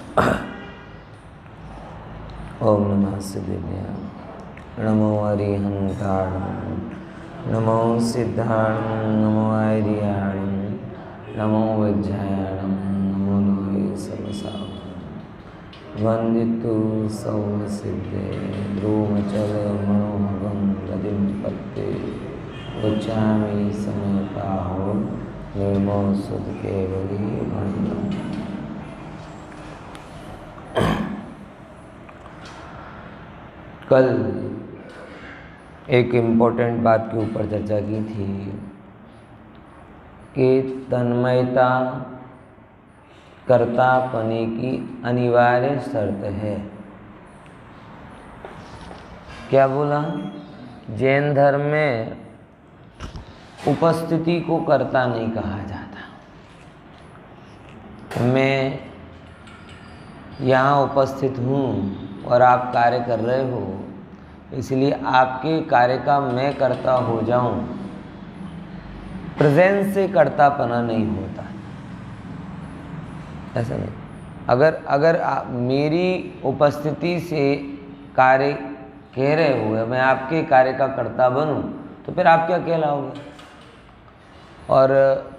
ओम नमः सिद्धिभ्यां नमो हरिहंताणं नमो सिद्धाणं नमो आर्याणं नमो वज्रायणं नमो लोहे समसावनं वंदितु सौसिद्धे ध्रुवचल मनोहरं गतिं पत्ते उच्चामि समयपाहो निर्मो सुध केवली मंडलम्। कल एक इम्पोर्टेंट बात के ऊपर चर्चा की थी कि तन्मयता कर्तापने की अनिवार्य शर्त है। क्या बोला? जैन धर्म में उपस्थिति को कर्ता नहीं कहा जाता। मैं यहाँ उपस्थित हूँ और आप कार्य कर रहे हो, इसलिए आपके कार्य का मैं कर्ता हो जाऊं, प्रेजेंस से कर्तापना नहीं होता। ऐसा नहीं। अगर आप मेरी उपस्थिति से कार्य कह रहे हो, मैं आपके कार्य का कर्ता बनूं, तो फिर आप क्या कहलाओगे? और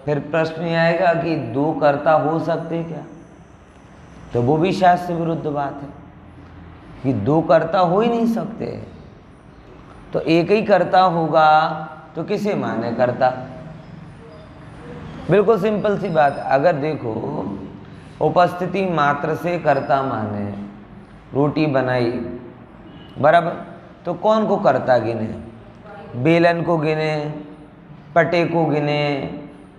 फिर प्रश्न ये आएगा कि दो कर्ता हो सकते क्या? तो वो भी शास्त्र विरुद्ध बात है कि दो कर्ता हो ही नहीं सकते। तो एक ही कर्ता होगा तो किसे माने कर्ता? बिल्कुल सिंपल सी बात। अगर देखो उपस्थिति मात्र से कर्ता माने, रोटी बनाई बराबर, तो कौन को कर्ता गिने? बेलन को गिने, पटे को गिने,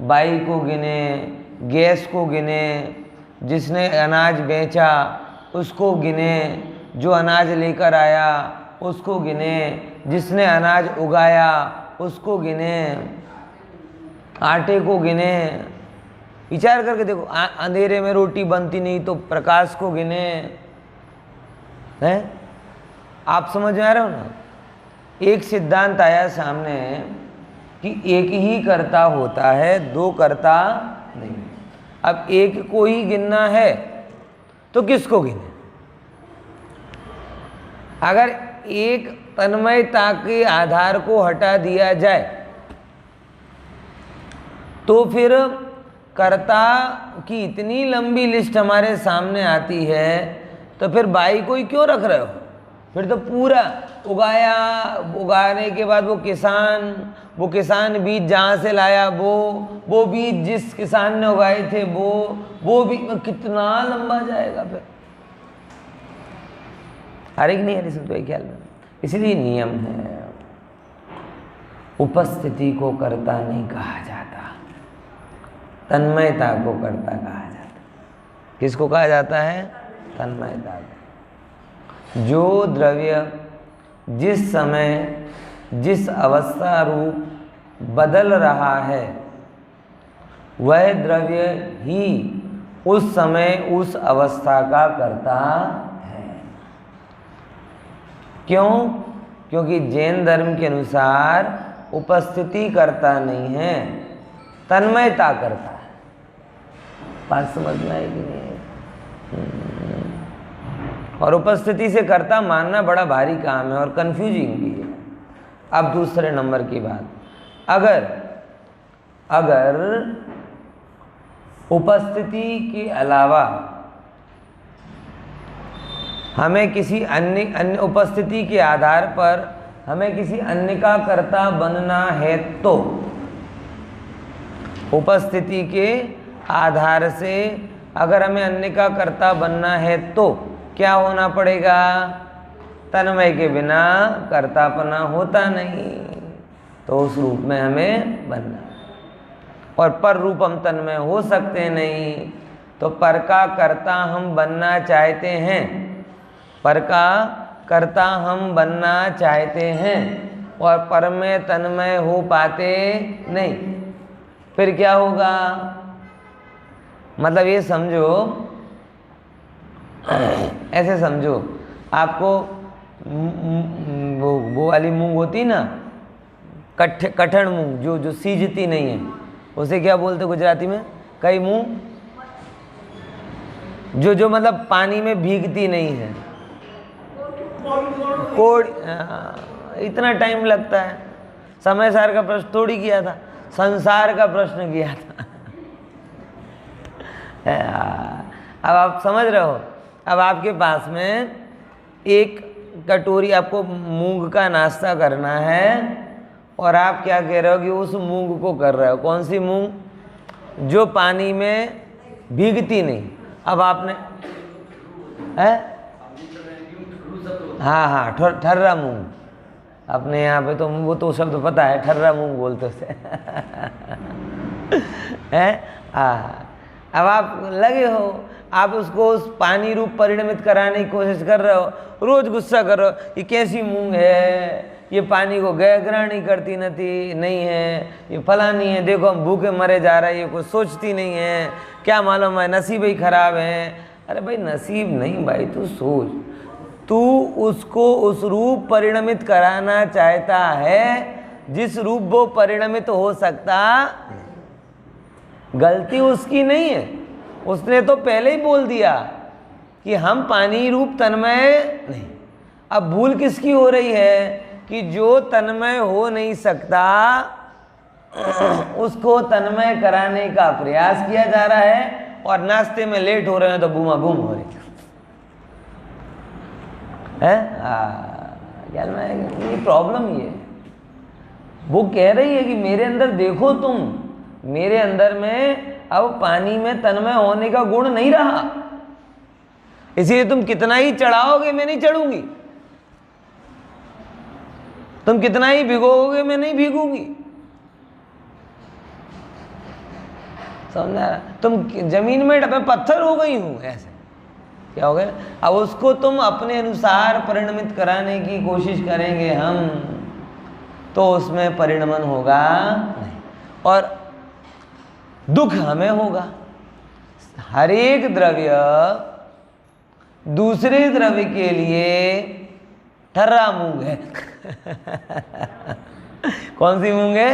बाई को गिने, गैस को गिने, जिसने अनाज बेचा उसको गिने, जो अनाज लेकर आया उसको गिने, जिसने अनाज उगाया उसको गिने, आटे को गिने। विचार करके देखो, अंधेरे में रोटी बनती नहीं तो प्रकाश को गिने। हैं? आप समझ में आ रहे हो ना? एक सिद्धांत आया सामने कि एक ही कर्ता होता है, दो कर्ता नहीं। अब एक को ही गिनना है तो किसको गिने? अगर एक तन्मयता के आधार को हटा दिया जाए तो फिर कर्ता की इतनी लंबी लिस्ट हमारे सामने आती है, तो फिर बाई को ही क्यों रख रहे हो? फिर तो पूरा उगाने के बाद वो किसान बीज जहाँ से लाया वो बीज जिस किसान ने उगाए थे वो भी कितना लंबा जाएगा फिर। अरे नहीं है भाई ख्याल में। इसलिए नियम है, उपस्थिति को कर्ता नहीं कहा जाता, तन्मयता को कर्ता कहा जाता। किसको कहा जाता है? तन्मयता को। जो द्रव्य जिस समय जिस अवस्था रूप बदल रहा है, वह द्रव्य ही उस समय उस अवस्था का कर्ता है। क्यों? क्योंकि जैन धर्म के अनुसार उपस्थिति कर्ता नहीं है, तन्मयता कर्ता है। बात समझना है कि नहीं? और उपस्थिति से कर्ता मानना बड़ा भारी काम है और कंफ्यूजिंग भी है। अब दूसरे नंबर की बात, अगर उपस्थिति के अलावा हमें किसी अन्य उपस्थिति के आधार पर हमें किसी अन्य का कर्ता बनना है, तो उपस्थिति के आधार से अगर हमें अन्य का कर्ता बनना है तो क्या होना पड़ेगा? तन्मय के बिना कर्तापना होता नहीं, तो उस रूप में हमें बनना। और पर रूप हम तन्मय हो सकते नहीं, तो पर का कर्ता हम बनना चाहते हैं, पर का कर्ता हम बनना चाहते हैं और पर में तन्मय हो पाते नहीं। फिर क्या होगा? मतलब ये समझो, ऐसे समझो, आपको वो वाली मूंग होती ना, कठण मूंग, जो सीजती नहीं है, उसे क्या बोलते गुजराती में? कई मूंग जो मतलब पानी में भीगती नहीं है। कोड़, इतना टाइम लगता है। समय सार का प्रश्न थोड़ी किया था, संसार का प्रश्न किया था। अब आप समझ रहे हो। अब आपके पास में एक कटोरी, आपको मूंग का नाश्ता करना है और आप क्या कह रहे हो कि उस मूंग को कर रहे हो। कौन सी मूंग? जो पानी में भीगती नहीं। अब आपने है, हाँ, ठर्रा मूंग। अपने यहाँ पे तो वो तो शब्द पता है, ठर्रा मूंग बोलते उसे। है, अब आप लगे हो, आप उसको उस पानी रूप परिणमित कराने की कोशिश कर रहे हो। रोज गुस्सा कर रहे हो, ये कैसी मूंग है, ये पानी को ग्रहण ही करती नहीं है, ये फलानी है, देखो हम भूखे मरे जा रहे हैं, ये कुछ सोचती नहीं है, क्या मालूम है नसीब ही खराब है। अरे भाई नसीब नहीं भाई, तू सोच, तू उसको उस रूप परिणमित कराना चाहता है जिस रूप वो परिणमित हो सकता। गलती उसकी नहीं है, उसने तो पहले ही बोल दिया कि हम पानी रूप तन्मय नहीं। अब भूल किसकी हो रही है कि जो तन्मय हो नहीं सकता उसको तन्मय कराने का प्रयास किया जा रहा है, और नाश्ते में लेट हो रहे हैं तो बूमा बूम हो रही है। यार ये प्रॉब्लम ये है। वो कह रही है कि मेरे अंदर देखो, तुम मेरे अंदर में अब पानी में तन्मय होने का गुण नहीं रहा, इसलिए तुम कितना ही चढ़ाओगे मैं नहीं चढ़ूंगी, तुम कितना ही भिगोगे मैं नहीं भीगूंगी। समझा? तुम जमीन में डबे पत्थर हो गई हूं, ऐसे क्या हो गया। अब उसको तुम अपने अनुसार परिणमित कराने की कोशिश करेंगे हम, तो उसमें परिणमन होगा नहीं, और दुख हमें होगा। हर एक द्रव्य दूसरे द्रव्य के लिए ठर्रा मूंग है। कौन सी मूंग है?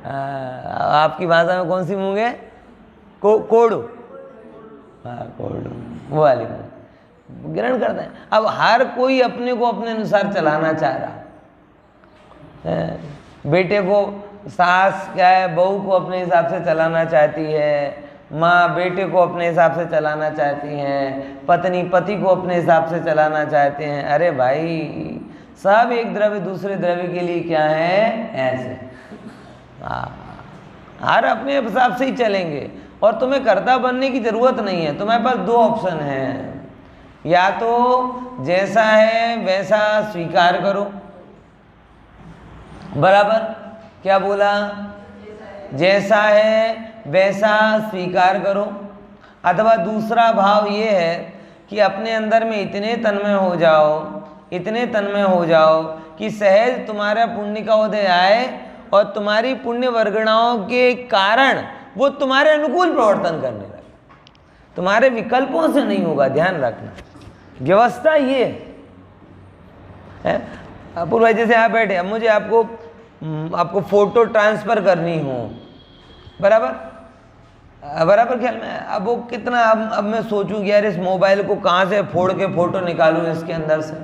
आपकी भाषा में कौन सी मूंग है? कोड़ू। हाँ, कोड़ू, वो वाली मूंग ग्रहण करते हैं। अब हर कोई अपने को अपने अनुसार चलाना चाह रहा है। बेटे को सास क्या है, बहू को अपने हिसाब से चलाना चाहती है, माँ बेटे को अपने हिसाब से चलाना चाहती हैं, पत्नी पति को अपने हिसाब से चलाना चाहते हैं। अरे भाई सब एक द्रव्य दूसरे द्रव्य के लिए क्या है, ऐसे हर अपने हिसाब से ही चलेंगे, और तुम्हें कर्ता बनने की जरूरत नहीं है। तुम्हारे पास दो ऑप्शन हैं, या तो जैसा है वैसा स्वीकार करो, बराबर क्या बोला, जैसा है वैसा स्वीकार करो, अथवा दूसरा भाव ये है कि अपने अंदर में इतने तन्मय हो जाओ, इतने तन्मय हो जाओ कि सहज तुम्हारा पुण्य का उदय आए, और तुम्हारी पुण्य वर्गणाओं के कारण वो तुम्हारे अनुकूल प्रवर्तन करने लगे। तुम्हारे विकल्पों से नहीं होगा, ध्यान रखना। व्यवस्था ये है। अपूर्व भाई जैसे आप बैठे, अब मुझे आपको फोटो ट्रांसफर करनी हो, बराबर ख्याल में। अब वो कितना, अब मैं सोचूं कि यार इस मोबाइल को कहाँ से फोड़ के फोटो निकालूं इसके अंदर से,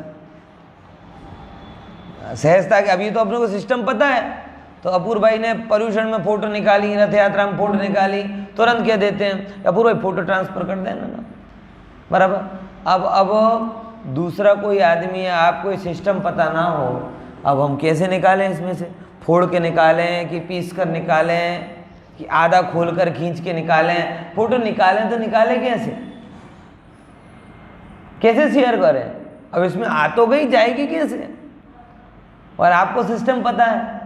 सहजता के। अभी तो अपने को सिस्टम पता है, तो अपूर्व भाई ने पर्यूषण में फोटो निकाली, रथ यात्रा में फोटो निकाली, तुरंत कह देते हैं अपूर्व भाई फोटो ट्रांसफर कर देना ना, बराबर। अब दूसरा कोई आदमी है, आपको ये सिस्टम पता ना हो, अब हम कैसे निकालें इसमें से, फोड़ के निकालें कि पीस कर निकालें कि आधा खोल कर खींच के निकालें, फोटो निकालें तो निकालें कैसे, कैसे शेयर करें। अब इसमें आ तो गई, जाएगी कैसे, और आपको सिस्टम पता है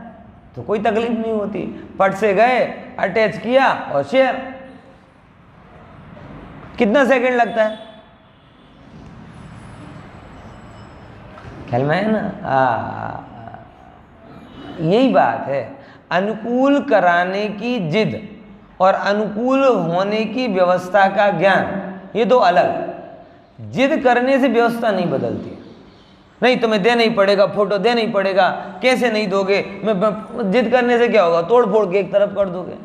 तो कोई तकलीफ नहीं होती, फट से गए, अटैच किया और शेयर। कितना सेकंड लगता है, ख्याल में है ना। यही बात है, अनुकूल कराने की जिद और अनुकूल होने की व्यवस्था का ज्ञान, ये दो अलग। जिद करने से व्यवस्था नहीं बदलती। नहीं तुम्हें देना ही पड़ेगा, फोटो देना ही पड़ेगा, कैसे नहीं दोगे, मैं जिद करने से क्या होगा, तोड़ फोड़ के एक तरफ कर दोगे।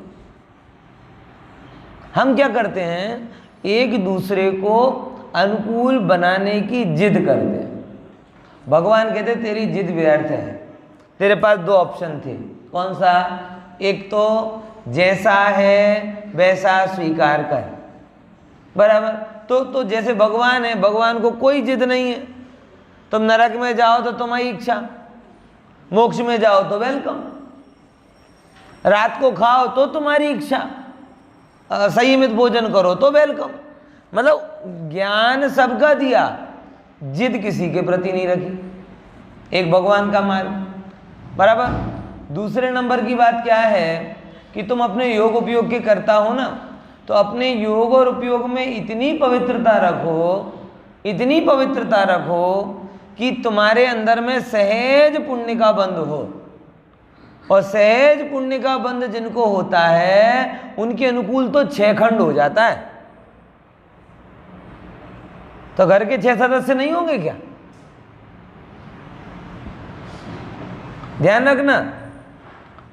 हम क्या करते हैं, एक दूसरे को अनुकूल बनाने की जिद करते हैं। भगवान कहते तेरी जिद व्यर्थ है, तेरे पास दो ऑप्शन थे। कौन सा? एक तो जैसा है वैसा स्वीकार कर, बराबर। तो जैसे भगवान है, भगवान को कोई जिद नहीं है। तुम नरक में जाओ तो तुम्हारी इच्छा, मोक्ष में जाओ तो वेलकम, रात को खाओ तो तुम्हारी इच्छा, संयमित भोजन करो तो वेलकम। मतलब ज्ञान सबका दिया, जिद किसी के प्रति नहीं रखी। एक भगवान का मार्ग, बराबर। दूसरे नंबर की बात क्या है कि तुम अपने योग उपयोग के करता हो ना, तो अपने योग और उपयोग में इतनी पवित्रता रखो, इतनी पवित्रता रखो कि तुम्हारे अंदर में सहज पुण्य का बंध हो। और सहज पुण्य का बंध जिनको होता है उनके अनुकूल तो 6 खंड हो जाता है। तो घर के 6 सदस्य नहीं होंगे क्या? ध्यान रखना,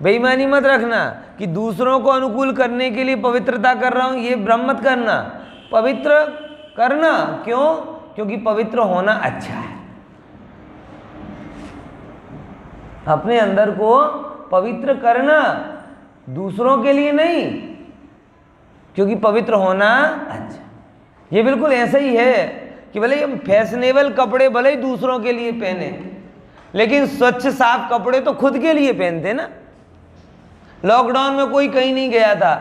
बेईमानी मत रखना कि दूसरों को अनुकूल करने के लिए पवित्रता कर रहा हूं, ये भ्रम मत करना। पवित्र करना, क्यों? क्योंकि पवित्र होना अच्छा है। अपने अंदर को पवित्र करना, दूसरों के लिए नहीं, क्योंकि पवित्र होना अच्छा। ये बिल्कुल ऐसा ही है कि भले हम फैशनेबल कपड़े भले ही दूसरों के लिए पहने, लेकिन स्वच्छ साफ कपड़े तो खुद के लिए पहनते ना। लॉकडाउन में कोई कहीं नहीं गया था,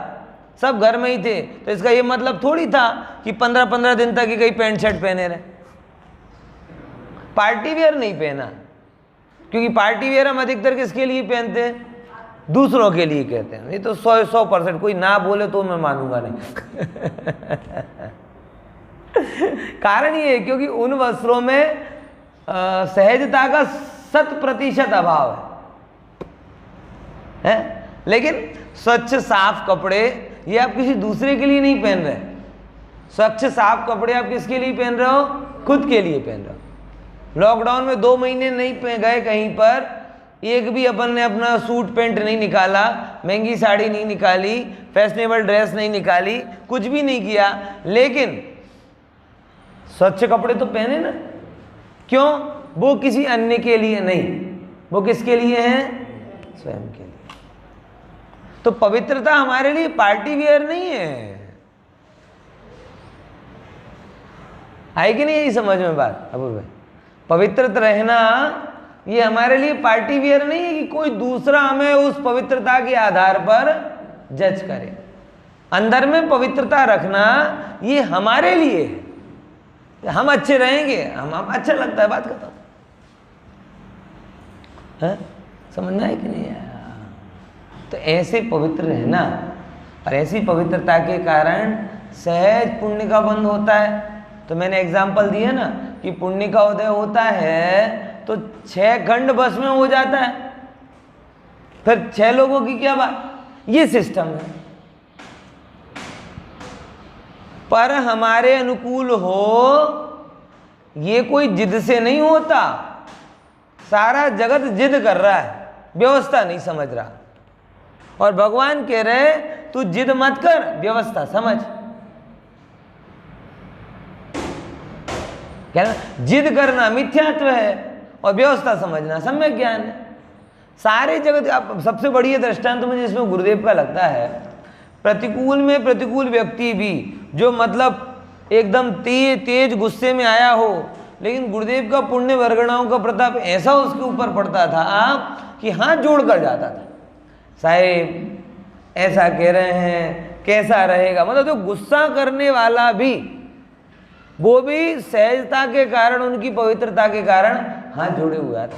सब घर में ही थे, तो इसका ये मतलब थोड़ी था कि 15-15 दिन तक ही कहीं पैंट शर्ट पहने रहे। पार्टी वेयर नहीं पहना, क्योंकि पार्टी वेयर हम अधिकतर किसके लिए पहनते हैं? दूसरों के लिए कहते हैं। ये तो 100% कोई ना बोले तो मैं मानूंगा नहीं। कारण ये है क्योंकि उन वस्त्रों में सहजता का 100% अभाव है? लेकिन स्वच्छ साफ कपड़े ये आप किसी दूसरे के लिए नहीं पहन रहे। स्वच्छ साफ कपड़े आप किसके लिए पहन रहे हो? खुद के लिए पहन रहे हो। लॉकडाउन में 2 महीने नहीं गए कहीं पर, एक भी अपन ने अपना सूट पैंट नहीं निकाला, महंगी साड़ी नहीं निकाली, फैशनेबल ड्रेस नहीं निकाली, कुछ भी नहीं किया, लेकिन स्वच्छ कपड़े तो पहने ना। क्यों? वो किसी अन्य के लिए नहीं, वो किसके लिए हैं? स्वयं के लिए। तो पवित्रता हमारे लिए पार्टी वेयर नहीं है। आई कि नहीं? यही समझ में बात अबुल भाई? पवित्र रहना ये हमारे लिए पार्टी वेयर नहीं है कि कोई दूसरा हमें उस पवित्रता के आधार पर जज करे। अंदर में पवित्रता रखना ये हमारे लिए है। हम अच्छे रहेंगे, हम अच्छा लगता है, बात खत्म। समझना है कि नहीं यार? तो ऐसे पवित्र रहना, और ऐसी पवित्रता के कारण सहज पुण्य का बंध होता है। तो मैंने एग्जाम्पल दिया ना कि पुण्य का उदय होता है तो 6 खंड बस में हो जाता है। फिर 6 लोगों की क्या बात? ये सिस्टम है। पर हमारे अनुकूल हो ये कोई जिद से नहीं होता। सारा जगत जिद कर रहा है, व्यवस्था नहीं समझ रहा। और भगवान कह रहे तू जिद मत कर, व्यवस्था समझ। क्या जिद करना मिथ्यात्व है और व्यवस्था समझना सम्यक ज्ञान है। सारे जगत, आप सबसे बढ़िया दृष्टांत तो मुझे इसमें गुरुदेव का लगता है। प्रतिकूल में प्रतिकूल व्यक्ति भी जो मतलब एकदम तेज गुस्से में आया हो, लेकिन गुरुदेव का पुण्य वर्गणाओं का प्रताप ऐसा उसके ऊपर पड़ता था कि हाथ जोड़ कर जाता था, साहेब ऐसा कह रहे हैं, कैसा रहेगा। मतलब जो गुस्सा करने वाला भी, वो भी सहजता के कारण, उनकी पवित्रता के कारण हाथ जोड़े हुए आता।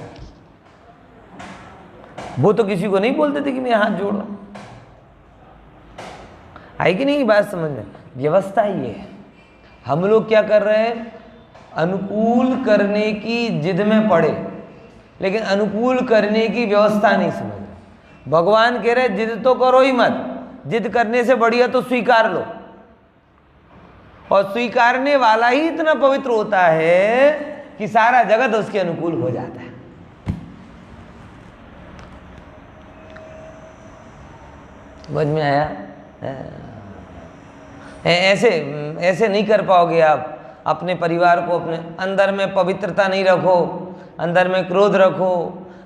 वो तो किसी को नहीं बोलते थे कि मैं हाथ जोड़ रहा हूं। आई कि नहीं बात समझ में? व्यवस्था ये है। हम लोग क्या कर रहे हैं? अनुकूल करने की जिद में पड़े, लेकिन अनुकूल करने की व्यवस्था नहीं समझ रहे। भगवान कह रहे जिद तो करो ही मत, जिद करने से बढ़िया तो स्वीकार लो। और स्वीकारने वाला ही इतना पवित्र होता है कि सारा जगत उसके अनुकूल हो जाता है। समझ में आया? ऐसे नहीं कर पाओगे आप। अपने परिवार को, अपने अंदर में पवित्रता नहीं रखो, अंदर में क्रोध रखो,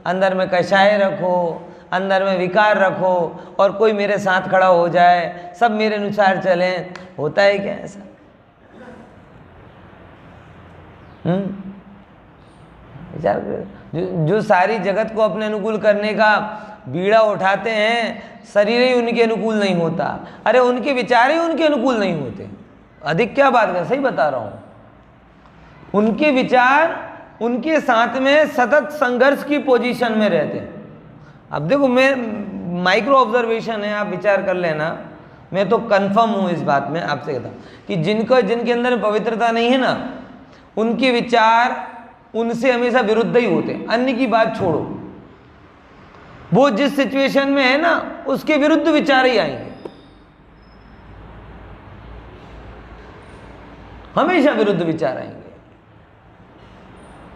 अंदर में कषाय रखो, अंदर में विकार रखो और कोई मेरे साथ खड़ा हो जाए, सब मेरे अनुसार चलें, होता है क्या ऐसा? विचार जो सारी जगत को अपने अनुकूल करने का बीड़ा उठाते हैं, शरीर ही उनके अनुकूल नहीं होता। अरे उनके विचार ही उनके अनुकूल नहीं होते। अधिक क्या बात कर, सही बता रहा हूं। उनके विचार उनके साथ में सतत संघर्ष की पोजीशन में रहते हैं। अब देखो, मैं माइक्रो ऑब्जर्वेशन है, आप विचार कर लेना, मैं तो कंफर्म हूं इस बात में, आपसे कहता हूं कि जिनके अंदर पवित्रता नहीं है ना, उनके विचार उनसे हमेशा विरुद्ध ही होते हैं। अन्य की बात छोड़ो, वो जिस सिचुएशन में है ना, उसके विरुद्ध विचार ही आएंगे, हमेशा विरुद्ध विचार आएंगे।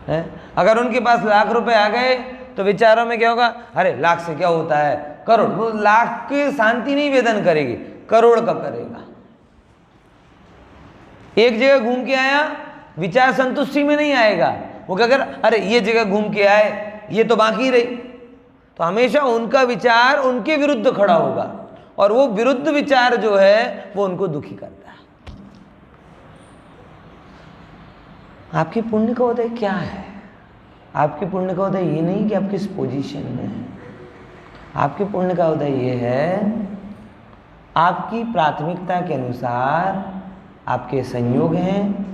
है? अगर उनके पास लाख रुपए आ गए तो विचारों में क्या होगा? अरे लाख से क्या होता है, करोड़। वो लाख की शांति नहीं वेदन करेगी, करोड़ का करेगा। एक जगह घूम के आया, विचार संतुष्टि में नहीं आएगा, वो क्या कर, अरे ये जगह घूम के आए, ये तो बाकी रही। तो हमेशा उनका विचार उनके विरुद्ध खड़ा होगा और वो विरुद्ध विचार जो है वो उनको दुखी करता है। आपकी पुण्य का उदय क्या है? आपके पुण्य का उदय ये नहीं कि आप किस पोजीशन में हैं। आपके पुण्य का उदय ये है, आपकी प्राथमिकता के अनुसार आपके संयोग हैं,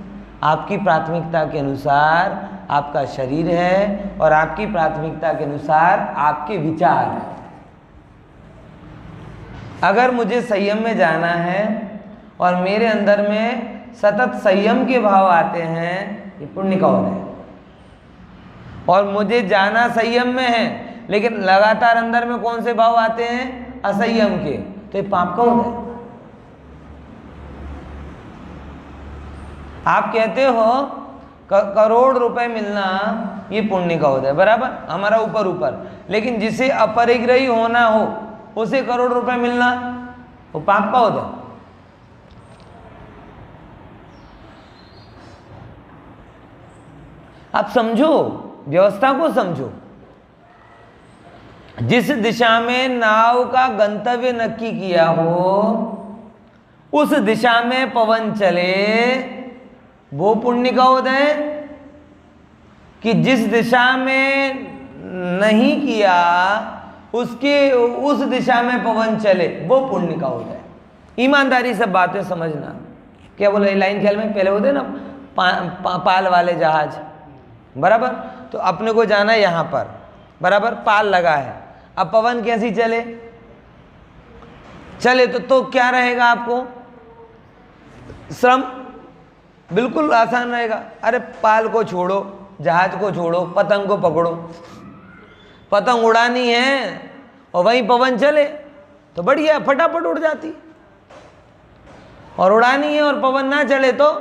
आपकी प्राथमिकता के अनुसार आपका शरीर है और आपकी प्राथमिकता के अनुसार आपके विचार हैं। अगर मुझे संयम में जाना है और मेरे अंदर में सतत संयम के भाव आते हैं, ये पुण्य का उदय है। और मुझे जाना संयम में है लेकिन लगातार अंदर में कौन से भाव आते हैं? असंयम के, तो ये पाप का उदय है। आप कहते हो करोड़ रुपए मिलना ये पुण्य का उदय, बराबर, हमारा ऊपर ऊपर, लेकिन जिसे अपरिग्रही होना हो उसे करोड़ रुपए मिलना वो पाप का उदय। आप समझो, व्यवस्था को समझो। जिस दिशा में नाव का गंतव्य नक्की किया हो उस दिशा में पवन चले, वो पुण्य का उदय, कि जिस दिशा में नहीं किया उस दिशा में पवन चले, वो पुण्य का उदय। ईमानदारी से बातें समझना। क्या बोला लाइन ख्याल में? पहले होते ना पाल वाले जहाज, बराबर, तो अपने को जाना है यहां पर, बराबर, पाल लगा है। अब पवन कैसी चले तो क्या रहेगा? आपको श्रम बिल्कुल आसान रहेगा। अरे पाल को छोड़ो, जहाज को छोड़ो, पतंग को पकड़ो। पतंग उड़ानी है और वहीं पवन चले तो बढ़िया, फटाफट उड़ जाती। और उड़ानी है और पवन ना चले तो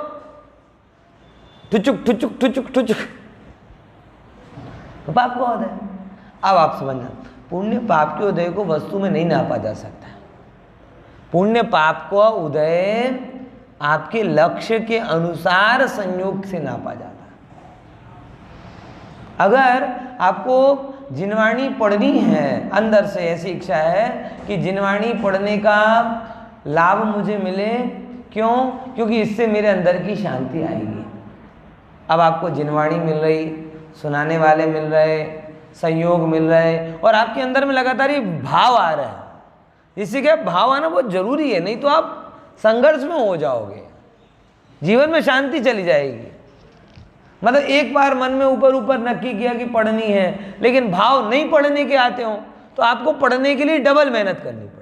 ठुचुक ठुचुक ठुचुक ठुचुक, तो पाप का उदय। अब आप समझना, पुण्य पाप के उदय को वस्तु में नहीं नापा जा सकता। पुण्य पाप का उदय आपके लक्ष्य के अनुसार संयोग से नापा जाता है। अगर आपको जिनवाणी पढ़नी है, अंदर से ऐसी इच्छा है कि जिनवाणी पढ़ने का लाभ मुझे मिले, क्यों? क्योंकि इससे मेरे अंदर की शांति आएगी। अब आपको जिनवाणी मिल रही, सुनाने वाले मिल रहे, संयोग मिल रहे और आपके अंदर में लगातार ये भाव आ रहा है। इससे क्या, भाव आना बहुत जरूरी है, नहीं तो आप संघर्ष में हो जाओगे, जीवन में शांति चली जाएगी। मतलब एक बार मन में ऊपर ऊपर नक्की किया कि पढ़नी है, लेकिन भाव नहीं पढ़ने के आते हो तो आपको पढ़ने के लिए डबल मेहनत करनी पड़ेगी।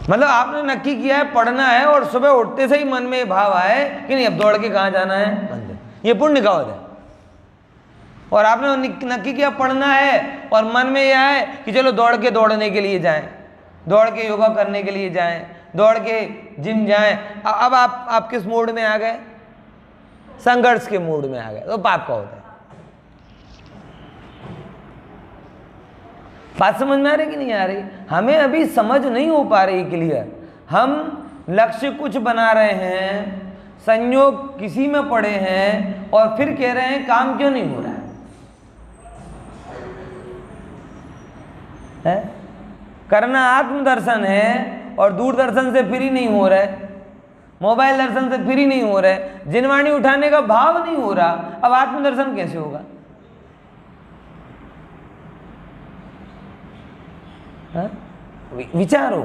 मतलब आपने नक्की किया है पढ़ना है और सुबह उठते से ही मन में भाव आए कि नहीं अब दौड़ के कहाँ जाना है, मंदिर, ये पुण्य का उदय। और आपने नक्की किया पढ़ना है और मन में यह है कि चलो दौड़ने के लिए जाएं, दौड़ के योगा करने के लिए जाएं, दौड़ के जिम जाएं। अब आप किस मोड में आ गए? संघर्ष के मूड में आ गए, तो पाप का होता है। बात समझ में आ रही कि नहीं आ रही? हमें अभी समझ नहीं हो पा रही क्लियर। हम लक्ष्य कुछ बना रहे हैं, संयोग किसी में पड़े हैं और फिर कह रहे हैं काम क्यों नहीं हो रहा है? करना आत्मदर्शन है और दूरदर्शन से फ्री नहीं हो रहा है, मोबाइल दर्शन से फ्री नहीं हो रहा है, जिनवाणी उठाने का भाव नहीं हो रहा, अब आत्मदर्शन कैसे होगा? विचारो,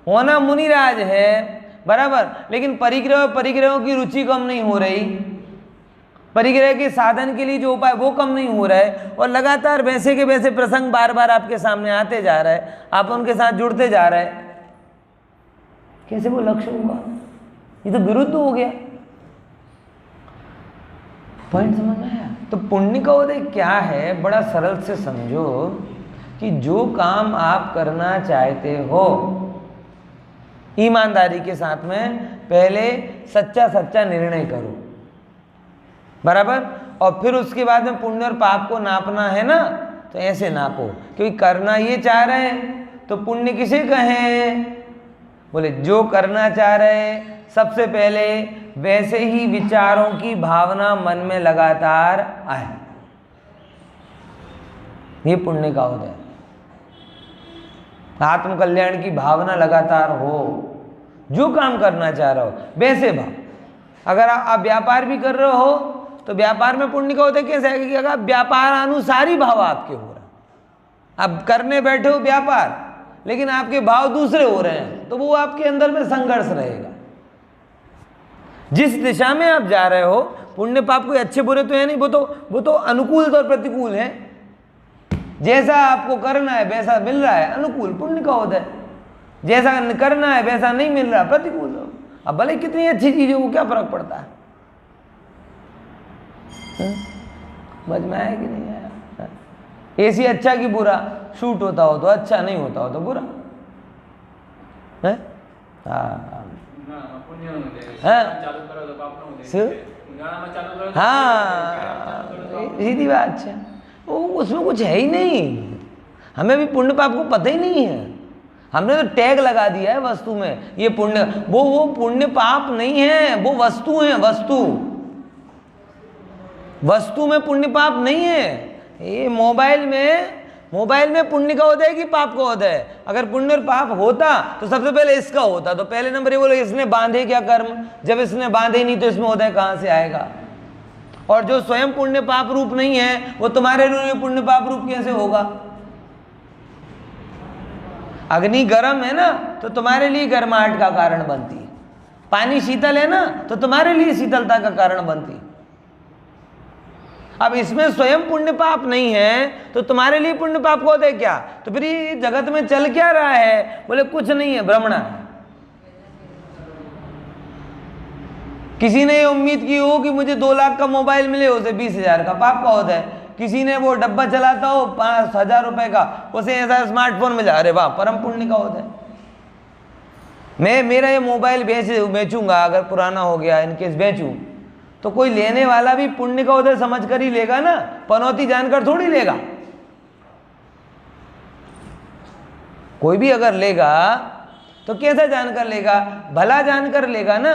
होना मुनिराज है बराबर, लेकिन परिग्रहों की रुचि कम नहीं हो रही, परिग्रह के साधन के लिए जो उपाय वो कम नहीं हो रहा है, और लगातार वैसे के वैसे प्रसंग बार बार आपके सामने आते जा रहा है, आप उनके साथ जुड़ते जा रहे हैं, कैसे वो लक्ष्य होगा? ये तो विरुद्ध हो गया। पॉइंट समझ में आया? तो पुण्य का उदय क्या है, बड़ा सरल से समझो कि जो काम आप करना चाहते हो ईमानदारी के साथ में पहले सच्चा सच्चा निर्णय करो बराबर, और फिर उसके बाद में पुण्य और पाप को नापना है ना, तो ऐसे नापो, क्योंकि करना ये चाह रहे हैं तो पुण्य किसे कहें? बोले जो करना चाह रहे हैं सबसे पहले वैसे ही विचारों की भावना मन में लगातार आए, ये पुण्य का होता है। आत्मकल्याण की भावना लगातार हो, जो काम करना चाह रहे हो वैसे भाव। अगर आप व्यापार भी कर रहे हो तो व्यापार में पुण्य का होता है कैसे आएगा कि अगर व्यापार अनुसारी भाव आपके हो रहा, आप करने बैठे हो व्यापार लेकिन आपके भाव दूसरे हो रहे हैं, तो वो आपके अंदर में संघर्ष रहेगा। जिस दिशा में आप जा रहे हो, पुण्य पाप कोई अच्छे बुरे तो है नहीं, वो तो अनुकूल और प्रतिकूल है। जैसा आपको करना है वैसा मिल रहा है, अनुकूल पुण्य का होता है, जैसा करना है वैसा नहीं मिल रहा, प्रतिकूल। अब भले कितनी अच्छी चीज हो, क्या फर्क पड़ता है? समझ में आया कि नहीं आया? एसी अच्छा कि बुरा, शूट होता हो तो अच्छा, नहीं होता हो तो बुरा है। हाँ, सीधी बात है, वो उसमें कुछ है ही नहीं। हमें भी पुण्य पाप को पता ही नहीं है, हमने तो टैग लगा दिया है वस्तु में, ये पुण्य, वो पुण्य पाप नहीं है, वो वस्तु है, वस्तु में पुण्य पाप नहीं है। ये मोबाइल में पुण्य का होता है कि पाप का होता है? अगर पुण्य और पाप होता तो सबसे पहले इसका होता, तो पहले नंबर ये बोलो इसने बांधे क्या कर्म, जब इसने बांधे नहीं तो इसमें होता है कहां से आएगा? और जो स्वयं पुण्य पाप रूप नहीं है वो तुम्हारे लिए पुण्य पाप रूप कैसे होगा? अग्नि गर्म है ना तो तुम्हारे लिए गर्माहट का कारण बनती है, पानी शीतल है ना तो तुम्हारे लिए शीतलता का कारण बनती है। अब इसमें स्वयं पुण्य पाप नहीं है तो तुम्हारे लिए पुण्य पाप को होता है क्या? तो फिर ये जगत में चल क्या रहा है? बोले कुछ नहीं है, भ्रमणा। किसी ने उम्मीद की हो कि मुझे 2 लाख का मोबाइल मिले, उसे 20,000 का पाप का होता है। किसी ने वो डब्बा चलाता हो 5,000 रुपए का, उसे ऐसा स्मार्टफोन मिला, अरे वाह, परम पुण्य का होता है। मेरा ये मोबाइल बेचूंगा, अगर पुराना हो गया, इनकेस बेचूं, तो कोई लेने वाला भी पुण्य का उदय समझ कर ही लेगा ना, पनौती जानकर थोड़ी लेगा। कोई भी अगर लेगा तो कैसे जानकर लेगा? भला जानकर लेगा ना,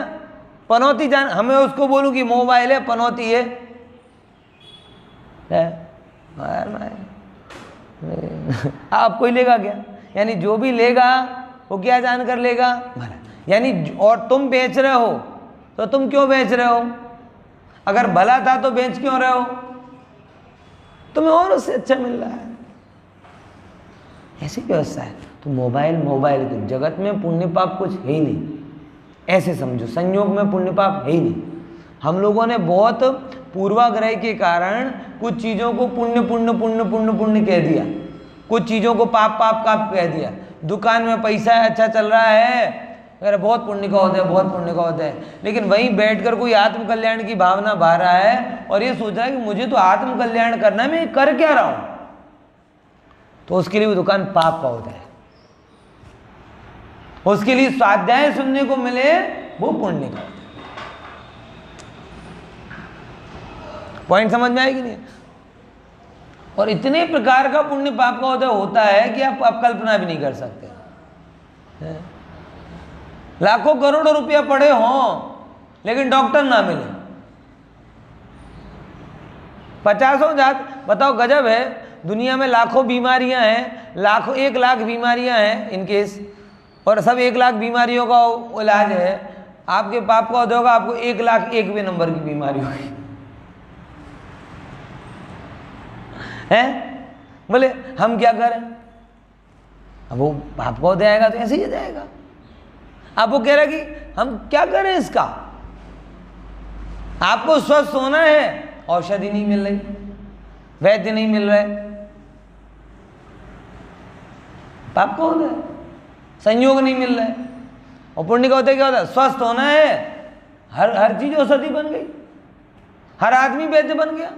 पनौती जान। हमें उसको बोलूं कि मोबाइल है, पनौती है, आप कोई लेगा क्या? यानी जो भी लेगा वो क्या जानकर लेगा? भला। यानी और तुम बेच रहे हो तो तुम क्यों बेच रहे हो? अगर भला था तो बेच क्यों रहे हो? तुम्हें और उससे अच्छा मिल रहा है, ऐसी व्यवस्था है। तो मोबाइल जगत में पुण्य पाप कुछ है ही नहीं, ऐसे समझो। संयोग में पुण्य पाप है ही नहीं। हम लोगों ने बहुत पूर्वाग्रह के कारण कुछ चीज़ों को पुण्य पुण्य पुण्य पुण्य पुण्य कह दिया, कुछ चीज़ों को पाप पाप पाप कह दिया। दुकान में पैसा अच्छा चल रहा है, अगर बहुत पुण्य का होता है, बहुत पुण्य का होता है। लेकिन वहीं बैठकर कोई आत्मकल्याण की भावना बहा रहा है और ये सोच रहा है कि मुझे तो आत्मकल्याण करना है, मैं कर क्या रहा हूं, तो उसके लिए वो दुकान पाप का होता है। उसके लिए स्वाध्याय सुनने को मिले, वो पुण्य का। पॉइंट समझ में आएगी नहीं? और इतने प्रकार का पुण्य पाप का होता है कि आप कल्पना भी नहीं कर सकते। लाखों करोड़ों रुपया पड़े हों लेकिन डॉक्टर ना मिले, 50 जात, बताओ गजब है। दुनिया में लाखों बीमारियां हैं, लाखों 1 लाख बीमारियां हैं इन केस, और सब 1 लाख बीमारियों का इलाज है। आपके पाप का होगा आपको 1,01वें नंबर की बीमारी होगी है। बोले हम क्या करें? अब वो पाप का हो जाएगा तो ऐसे ही जाएगा। आप वो कह रहे कि हम क्या करें इसका? आपको स्वस्थ होना है, औषधि नहीं मिल रही, वैद्य नहीं मिल रहे, पाप का होता है, संयोग नहीं मिल रहा है। और पुण्य का होता है क्या होता है? स्वस्थ होना है, हर चीज औषधि बन गई, हर आदमी वैद्य बन गया।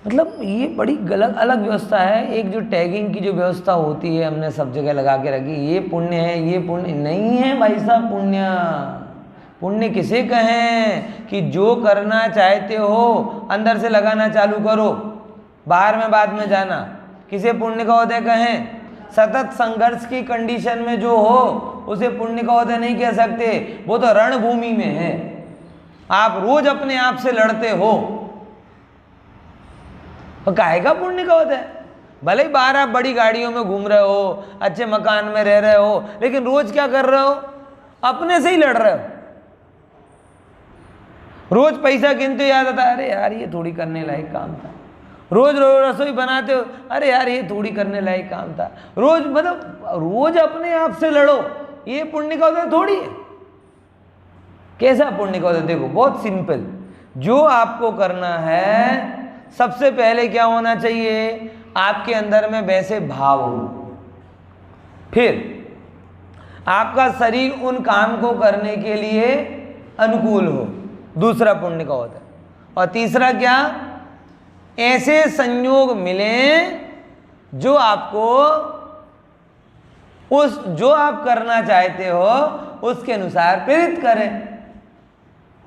मतलब ये बड़ी गलत अलग व्यवस्था है। एक जो टैगिंग की जो व्यवस्था होती है हमने सब जगह लगा के रखी, ये पुण्य है, ये पुण्य नहीं है भाई साहब। पुण्य किसे कहें कि जो करना चाहते हो अंदर से लगाना चालू करो, बाहर में बाद में जाना। किसे पुण्य का होता है कहें? सतत संघर्ष की कंडीशन में जो हो उसे पुण्य का होता नहीं कह सकते, वो तो रणभूमि में है। आप रोज अपने आप से लड़ते हो, तो काहे का पुण्य का होता है? भले ही बाहर आप बड़ी गाड़ियों में घूम रहे हो, अच्छे मकान में रह रहे हो, लेकिन रोज क्या कर रहे हो? अपने से ही लड़ रहे हो। रोज पैसा गिनते याद आता है, अरे यार ये थोड़ी करने लायक काम था। रोज रसोई बनाते हो, अरे यार ये थोड़ी करने लायक काम था। रोज मतलब रोज अपने आप से लड़ो, ये पुण्य का होता थोड़ी है। कैसा पुण्य का होता है? देखो बहुत सिंपल, जो आपको करना है सबसे पहले क्या होना चाहिए? आपके अंदर में वैसे भाव हो, फिर आपका शरीर उन काम को करने के लिए अनुकूल हो, दूसरा पुण्य का होता है। और तीसरा क्या? ऐसे संयोग मिले जो आपको उस जो आप करना चाहते हो उसके अनुसार प्रेरित करें,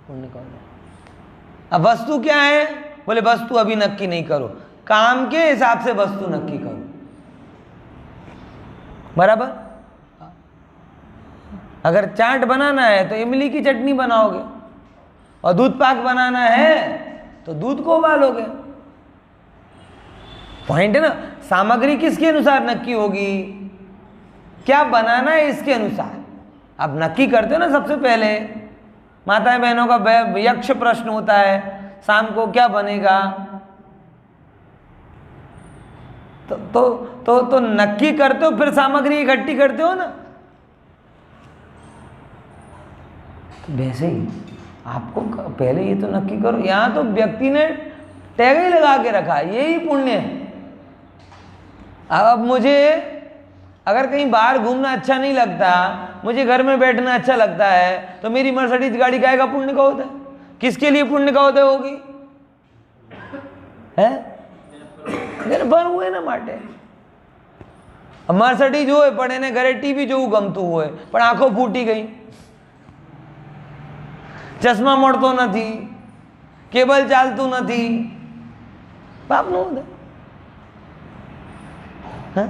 पुण्य का होता है। अब वस्तु क्या है? बोले वस्तु अभी नक्की नहीं करो, काम के हिसाब से वस्तु नक्की करो, बराबर। अगर चाट बनाना है तो इमली की चटनी बनाओगे, और दूध पाक बनाना है तो दूध को उबालोगे। पॉइंट है ना? सामग्री किसके अनुसार नक्की होगी? क्या बनाना है इसके अनुसार आप नक्की करते हो ना। सबसे पहले माताएं बहनों का यक्ष प्रश्न होता है, शाम को क्या बनेगा? तो नक्की करते हो, फिर सामग्री इकट्ठी करते हो ना। तो वैसे ही आपको पहले ये तो नक्की करो। यहां तो व्यक्ति ने टैग ही लगा के रखा, यही पुण्य है। अब मुझे अगर कहीं बाहर घूमना अच्छा नहीं लगता, मुझे घर में बैठना अच्छा लगता है, तो मेरी मर्सिडीज गाड़ी काहे का पुण्य का होता है? किसके लिए पुण्य का होता होगी? है पर हुए ना माटे मर्सिडीज हो पड़े ने घरे टीवी जो गमतू हुए पण आंखों फूटी गई, चश्मा મળતો નથી, केबल चालतू નથી, पाप नो होता है।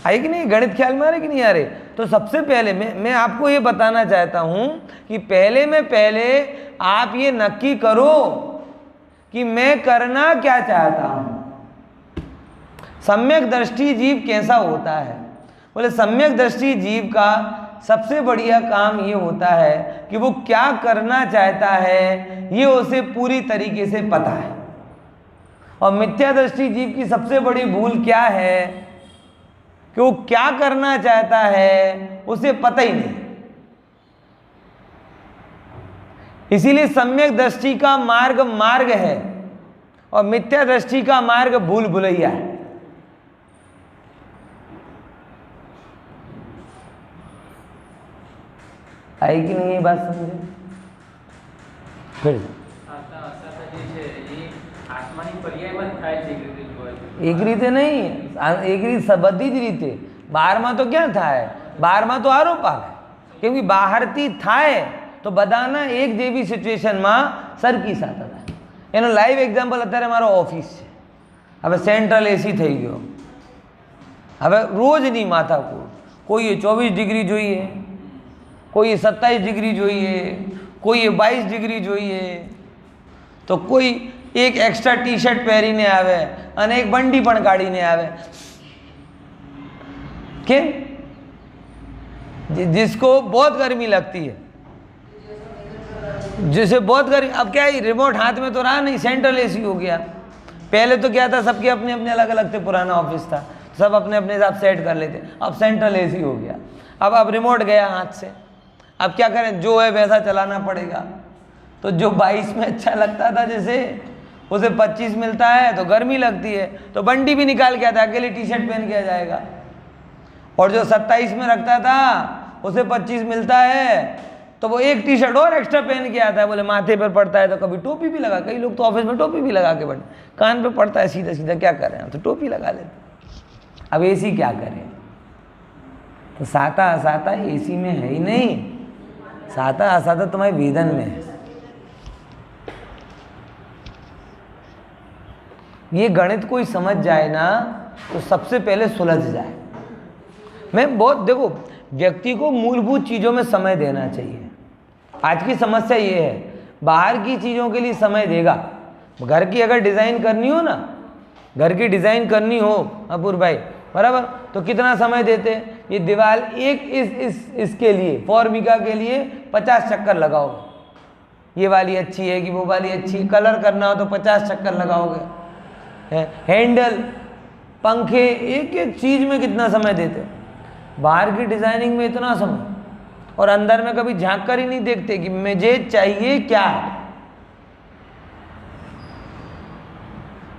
आई कि नहीं? गणित ख्याल में आ रहे कि नहीं आ रहे? तो सबसे पहले मैं आपको ये बताना चाहता हूं कि पहले आप ये नक्की करो कि मैं करना क्या चाहता हूं। सम्यक दृष्टि जीव कैसा होता है? बोले सम्यक दृष्टि जीव का सबसे बढ़िया काम ये होता है कि वो क्या करना चाहता है ये उसे पूरी तरीके से पता है। और मिथ्या दृष्टि जीव की सबसे बड़ी भूल क्या है कि वो क्या करना चाहता है उसे पता ही नहीं। इसीलिए सम्यक दृष्टि का मार्ग है और मिथ्या दृष्टि का मार्ग भूल भुलैया है। आई कि नहीं ये बात समझे? फिर एक रीते नहीं, एक रीत बधी ज रीते। बाहर में तो क्या था है? बाहर में तो आरोप आवे, क्योंकि बाहर थी थाय तो बधाना एक जेवी सिच्युएशन में सरकी साथ था। एनो लाइव एग्जाम्पल अत्यारे मारो ऑफिस है। હવે સેન્ટ્રલ એસી થઈ ગયો, હવે રોજ નહીં માથાકૂટ, કોઈએ 24 ડિગ્રી જોઈએ, કોઈએ 27 ડિગ્રી જોઈએ, કોઈએ 22 ડિગ્રી જોઈએ, તો કોઈ એક એક્સ્ટ્રા ટી શર્ટ પહેરીને આવે અને એક બંડી પણ કાઢીને આવે. કેમ? जिसको बहुत गर्मी लगती है, जिसे बहुत गर्मी, अब क्या है रिमोट हाथ में तो रहा नहीं, सेंट्रल एसी हो गया. पहले तो क्या था, सबके अपने अपने अलग अलग थे, पुराना ऑफिस था, सब अपने अपने हिसाब सेट कर लेते. अब सेंट्रल एसी हो गया. अब रिमोट गया हाथ से, अब क्या करें, जो है वैसा चलाना पड़ेगा. तो जो 22 में अच्छा लगता था जैसे, उसे 25 मिलता है तो गर्मी लगती है, तो बंडी भी निकाल के आता है, अकेले टी शर्ट पहन के आ जाएगा. और जो 27 में रखता था उसे 25 मिलता है, तो वो एक टी शर्ट और एक्स्ट्रा पहन के आता है. बोले माथे पर पड़ता है तो कभी टोपी भी लगा, कई लोग तो ऑफिस में टोपी भी लगा के बैठे, कान पे पड़ता है सीधा सीधा, क्या करें हम तो टोपी लगा लेते. अब एसी क्या करें, तो साता असाता एसी में है ही नहीं, साता असाता तुम्हारे वेदन में है. ये गणित कोई समझ जाए ना तो सबसे पहले सुलझ जाए. मैं बहुत, देखो, व्यक्ति को मूलभूत चीज़ों में समय देना चाहिए. आज की समस्या ये है, बाहर की चीज़ों के लिए समय देगा, घर की अगर डिज़ाइन करनी हो ना, घर की डिज़ाइन करनी हो अपूर भाई, बराबर, तो कितना समय देते, ये दीवार एक इसके लिए फॉर्मिका के लिए 50 चक्कर लगाओ, ये वाली अच्छी है कि वो वाली अच्छी है, कलर करना हो तो 50 चक्कर लगाओगे. हैंडल, पंखे, एक एक चीज़ में कितना समय देते. बाहर की डिजाइनिंग में इतना समय, और अंदर में कभी झांक कर ही नहीं देखते कि मुझे चाहिए क्या है.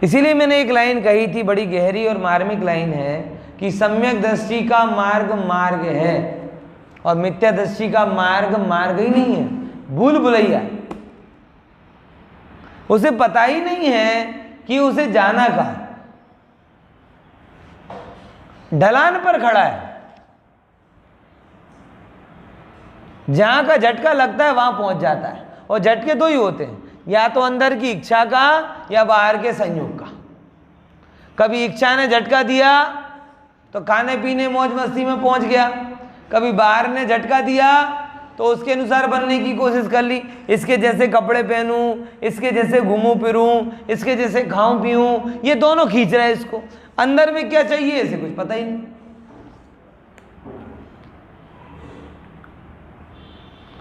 इसीलिए मैंने एक लाइन कही थी, बड़ी गहरी और मार्मिक लाइन है, कि सम्यक दृष्टि का मार्ग मार्ग है और मिथ्या दृष्टि का मार्ग मार्ग ही नहीं है, भूल भुलैया. उसे पता ही नहीं है कि उसे जाना कहाँ, ढलान पर खड़ा है, जहां का झटका लगता है वहां पहुंच जाता है. और झटके दो ही होते हैं, या तो अंदर की इच्छा का या बाहर के संयोग का. कभी इच्छा ने झटका दिया तो खाने पीने मौज मस्ती में पहुंच गया, कभी बाहर ने झटका दिया तो उसके अनुसार बनने की कोशिश कर ली, इसके जैसे कपड़े पहनूं, इसके जैसे घूमूं फिरूं, इसके जैसे खाऊं पीऊं. ये दोनों खींच रहे हैं इसको, अंदर में क्या चाहिए इसे कुछ पता ही नहीं.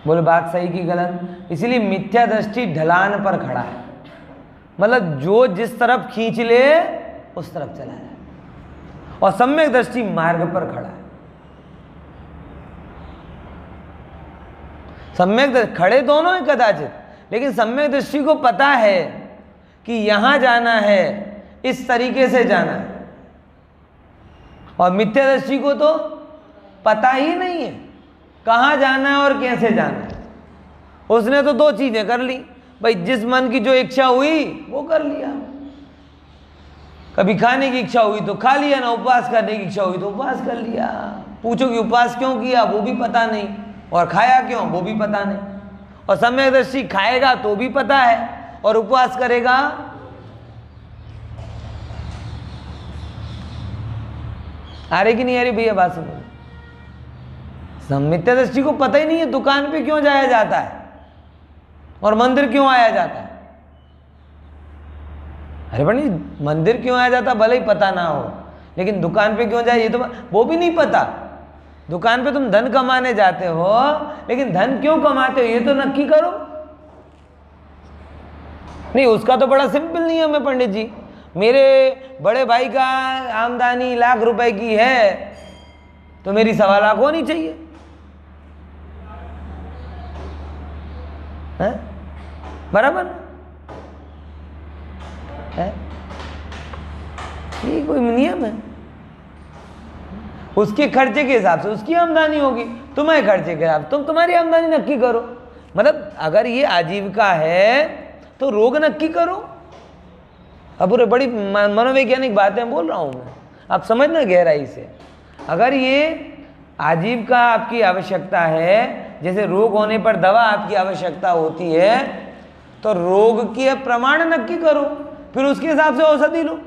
बोले बात सही की गलत. इसलिए मिथ्या दृष्टि ढलान पर खड़ा है, मतलब जो जिस तरफ खींच ले उस तरफ चला जाए, और सम्यक दृष्टि मार्ग पर खड़ा है. सम्यक दृष्टि खड़े दोनों हैं कदाचित, लेकिन सम्यक दृष्टि को पता है कि यहां जाना है, इस तरीके से जाना है, और मिथ्या दृष्टि को तो पता ही नहीं है कहाँ जाना है और कैसे जाना है. उसने तो दो चीजें कर ली भाई, जिस मन की जो इच्छा हुई वो कर लिया. कभी खाने की इच्छा हुई तो खा लिया ना, उपवास करने की इच्छा हुई तो उपवास कर लिया. पूछो कि उपवास क्यों किया, वो भी पता नहीं, और खाया क्यों, वो भी पता नहीं. और सम्यकदर्शी खाएगा तो भी पता है, और उपवास करेगा आ रही कि नहीं आ रही भैया बात समझ. मिथ्यादृष्टि को पता ही नहीं है दुकान पे क्यों जाया जाता है और मंदिर क्यों आया जाता है. अरे भाई मंदिर क्यों आया जाता भले ही पता ना हो, लेकिन दुकान पे क्यों जाए ये तो वो भी नहीं पता. दुकान पे तुम धन कमाने जाते हो, लेकिन धन क्यों कमाते हो ये तो नक्की करो. नहीं, उसका तो बड़ा सिंपल नियम है पंडित जी. मेरे बड़े भाई का आमदनी लाख रुपए की है तो मेरी 1.25 लाख होनी चाहिए. है? बराबर है? ये कोई नियम है? उसके खर्चे के हिसाब से उसकी आमदनी होगी, तुम्हारे खर्चे के हिसाब से तुम तुम्हारी आमदनी नक्की करो. मतलब अगर ये आजीविका है तो रोग नक्की करो. अब पूरे बड़ी मनोवैज्ञानिक बातें बोल रहा हूं मैं, आप समझना गहराई से. अगर ये आजीविका आपकी आवश्यकता है, जैसे रोग होने पर दवा आपकी आवश्यकता होती है, तो रोग की प्रमाण नक्की करो, फिर उसके हिसाब से औषधि लो.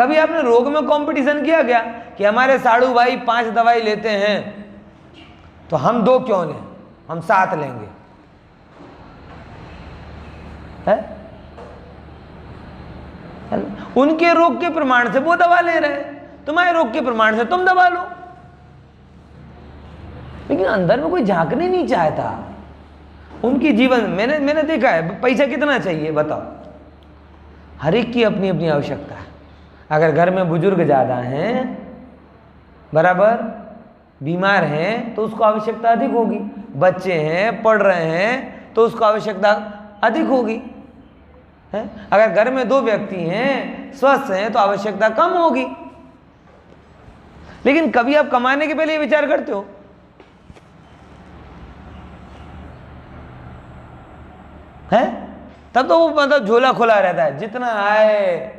कभी आपने रोग में कंपटीशन किया क्या कि हमारे साड़ू भाई 5 दवाई लेते हैं तो हम 2 क्यों लें, हम 7 लेंगे, है? उनके रोग के प्रमाण से वो दवा ले रहे हैं, तुम्हारे रोग के प्रमाण से तुम दवा लो। लेकिन अंदर में कोई झांकने नहीं चाहता। उनकी जीवन मैंने देखा है, पैसा कितना चाहिए बताओ, हर एक की अपनी अपनी आवश्यकता है। अगर घर में बुजुर्ग ज़्यादा हैं, बराबर बीमार हैं, तो उसको आवश्यकता अधिक होगी। बच्चे हैं, पढ़ रहे हैं, तो उसको आवश्यकता अधिक होगी, है? अगर घर में 2 व्यक्ति हैं, स्वस्थ हैं, तो आवश्यकता कम होगी। लेकिन कभी आप कमाने के पहले ये विचार करते हो? है? तब तो वो मतलब झोला खुला रहता है, जितना आए।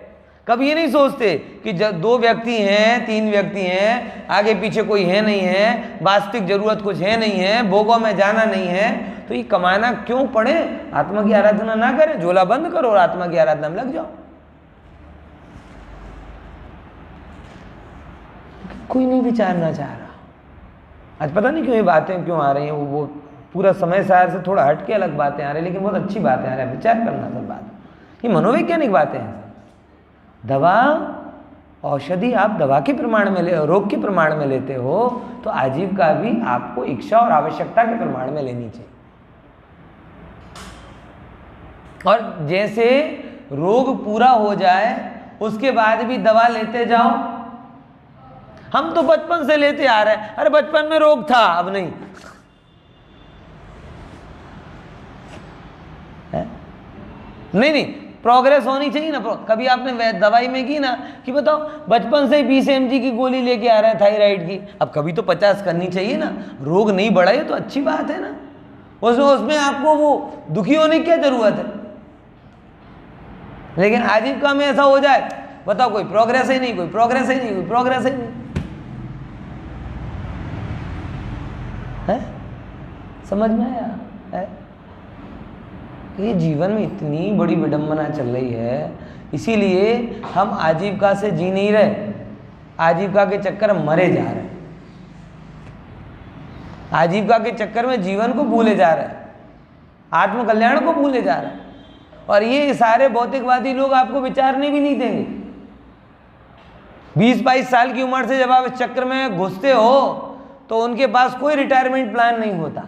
कभी ये नहीं सोचते कि जब 2 व्यक्ति हैं, 3 व्यक्ति हैं, आगे पीछे कोई है नहीं है, वास्तविक जरूरत कुछ है नहीं है, भोगों में जाना नहीं है, तो ये कमाना क्यों पड़े? आत्मा की आराधना ना करें, झोला बंद करो और आत्मा की आराधना में लग जाओ। कोई नहीं विचारना चाह रहा। आज पता नहीं क्यों ये बातें क्यों आ रही हैं, वो पूरा समय सार से थोड़ा हट के अलग बातें आ रही, लेकिन बहुत अच्छी बातें आ रही है। विचार करना सब बात, ये मनोवैज्ञानिक बातें हैं। दवा औषधि आप दवा के प्रमाण में रोग के प्रमाण में लेते हो, तो आजीविका भी आपको इच्छा और आवश्यकता के प्रमाण में लेनी चाहिए। और जैसे रोग पूरा हो जाए उसके बाद भी दवा लेते जाओ। हम तो बचपन से लेते आ रहे हैं, अरे बचपन में रोग था, अब नहीं है? नहीं, प्रोग्रेस होनी चाहिए ना। कभी आपने दवाई में की ना कि बताओ बचपन से 20 mg की गोली लेके आ रहे हैं थायराइड की, अब कभी तो 50 करनी चाहिए ना। रोग नहीं बढ़ा है तो अच्छी बात है ना, उसमें आपको वो दुखी होने की क्या जरूरत है। लेकिन आजीविका में ऐसा हो जाए, बताओ कोई प्रोग्रेस ही नहीं, कोई प्रोग्रेस ही नहीं, कोई प्रोग्रेस ही नहीं है। समझ में आया है? ये जीवन में इतनी बड़ी विडंबना चल रही है, इसीलिए हम आजीविका से जी नहीं रहे, आजीविका के चक्कर में मरे जा रहे हैं, आजीविका के चक्कर में जीवन को भूले जा रहे हैं, आत्मकल्याण को भूले जा रहे हैं। और ये सारे भौतिकवादी लोग आपको विचारने भी नहीं देंगे। 20-22 साल की उम्र से जब आप इस चक्र में घुसते हो तो उनके पास कोई रिटायरमेंट प्लान नहीं होता,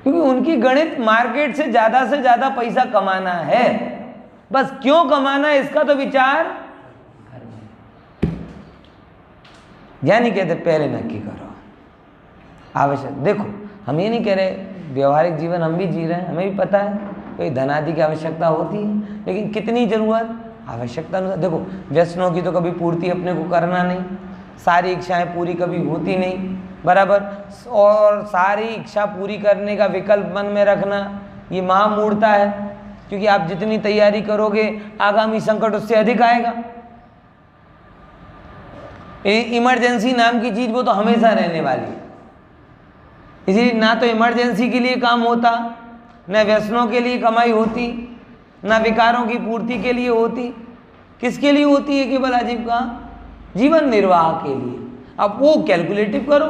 क्योंकि उनकी गणित मार्केट से ज्यादा पैसा कमाना है। बस क्यों कमाना है इसका तो विचार यानी कहते पहले नक्की करो। आवश्यक देखो, हम ये नहीं कह रहे, व्यवहारिक जीवन हम भी जी रहे हैं, हमें भी पता है कोई धन आदि की आवश्यकता होती है, लेकिन कितनी जरूरत, आवश्यकता अनुसार। देखो व्यसनों की तो कभी पूर्ति अपने को करना नहीं, सारी इच्छाएं पूरी कभी होती नहीं, बराबर। और सारी इच्छा पूरी करने का विकल्प मन में रखना ये महामूढ़ता है, क्योंकि आप जितनी तैयारी करोगे आगामी संकट उससे अधिक आएगा। इमरजेंसी नाम की चीज वो तो हमेशा रहने वाली है, इसलिए ना तो इमरजेंसी के लिए काम होता, न व्यसनों के लिए कमाई होती, ना विकारों की पूर्ति के लिए होती। किसके लिए होती है? केवल आजीविका, जीवन निर्वाह के लिए। अब वो कैलकुलेटिव करो,